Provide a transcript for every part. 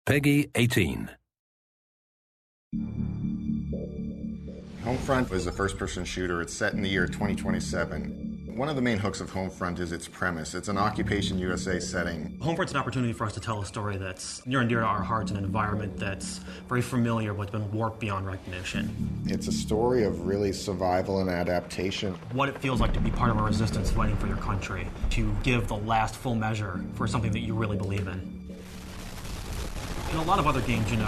Peggy 18. Homefront is a first-person shooter. It's set in the year 2027. One of the main hooks of Homefront is its premise. It's an Occupation USA setting. Homefront's an opportunity for us to tell a story that's near and dear to our hearts in an environment that's very familiar but been warped beyond recognition. It's a story of really survival and adaptation. What it feels like to be part of a resistance fighting for your country, to give the last full measure for something that you really believe in. In a lot of other games, you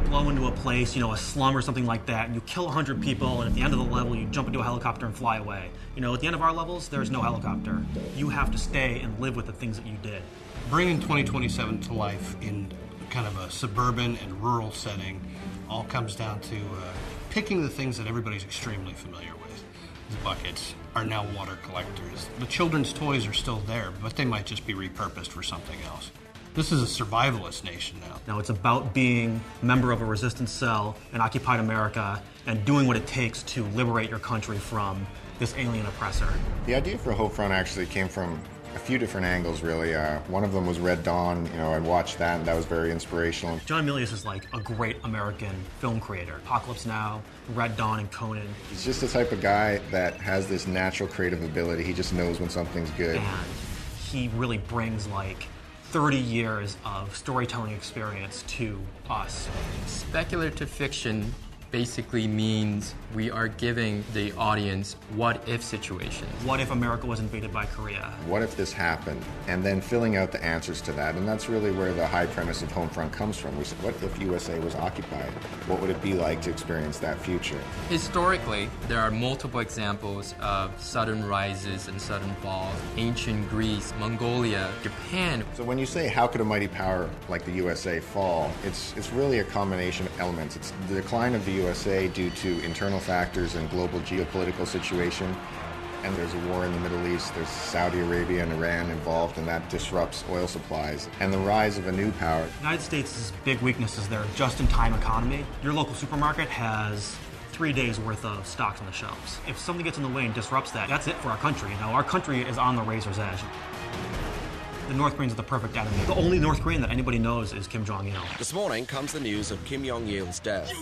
blow into a place, a slum or something like that, and you kill 100 people, and at the end of the level, you jump into a helicopter and fly away. At the end of our levels, there's no helicopter. You have to stay and live with the things that you did. Bringing 2027 to life in kind of a suburban and rural setting all comes down to picking the things that everybody's extremely familiar with. The buckets are now water collectors. The children's toys are still there, but they might just be repurposed for something else. This is a survivalist nation now. Now it's about being a member of a resistance cell in occupied America and doing what it takes to liberate your country from this alien oppressor. The idea for Homefront actually came from a few different angles, really. One of them was Red Dawn. I'd watched that, and that was very inspirational. John Milius is like a great American film creator. Apocalypse Now, Red Dawn, and Conan. He's just the type of guy that has this natural creative ability. He just knows when something's good. And he really brings 30 years of storytelling experience to us. Speculative fiction basically means we are giving the audience what-if situations. What if America was invaded by Korea? What if this happened? And then filling out the answers to that. And that's really where the high premise of Homefront comes from. We said, what if USA was occupied? What would it be like to experience that future? Historically, there are multiple examples of sudden rises and sudden falls. Ancient Greece, Mongolia, Japan. So when you say, how could a mighty power like the USA fall, it's really a combination of elements. It's the decline of the USA due to internal factors and global geopolitical situation. And there's a war in the Middle East. There's Saudi Arabia and Iran involved, and that disrupts oil supplies. And the rise of a new power. The United States' big weakness is their just-in-time economy. Your local supermarket has 3 days worth of stocks on the shelves. If something gets in the way and disrupts that, that's it for our country. Our country is on the razor's edge. The North Koreans are the perfect enemy. The only North Korean that anybody knows is Kim Jong-il. This morning comes the news of Kim Jong-il's death.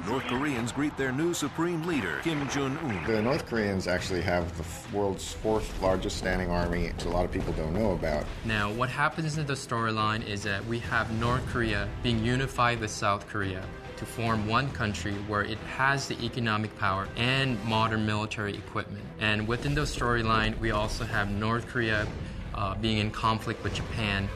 North Koreans greet their new supreme leader, Kim Jong-un. The North Koreans actually have the world's fourth largest standing army, which a lot of people don't know about. Now, what happens in the storyline is that we have North Korea being unified with South Korea to form one country where it has the economic power and modern military equipment. And within the storyline, we also have North Korea being in conflict with Japan.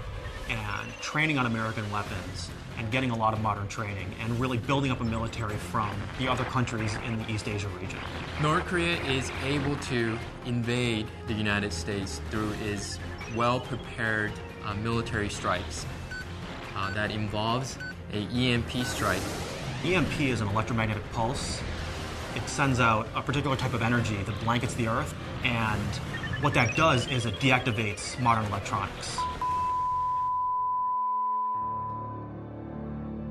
And training on American weapons and getting a lot of modern training and really building up a military from the other countries in the East Asia region. North Korea is able to invade the United States through its well-prepared military strikes. That involves a EMP strike. EMP is an electromagnetic pulse. It sends out a particular type of energy that blankets the Earth, and what that does is it deactivates modern electronics.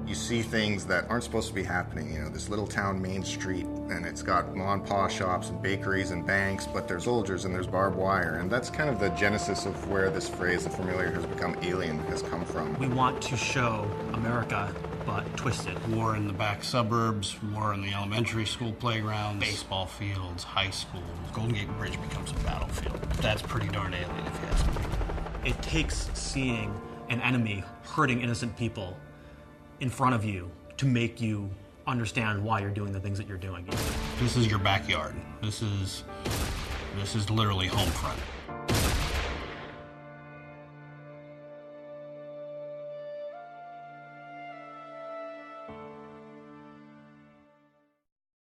You see things that aren't supposed to be happening. This little town main street, and it's got mom and pa shops and bakeries and banks, but there's soldiers and there's barbed wire. And that's kind of the genesis of where this phrase, the familiar has become alien, has come from. We want to show America, but twisted. War in the back suburbs, war in the elementary school playgrounds, baseball fields, high schools. Golden Gate Bridge becomes a battlefield. That's pretty darn alien, if you ask me. It takes seeing an enemy hurting innocent people in front of you to make you understand why you're doing the things that you're doing. This is your backyard. This is literally Homefront.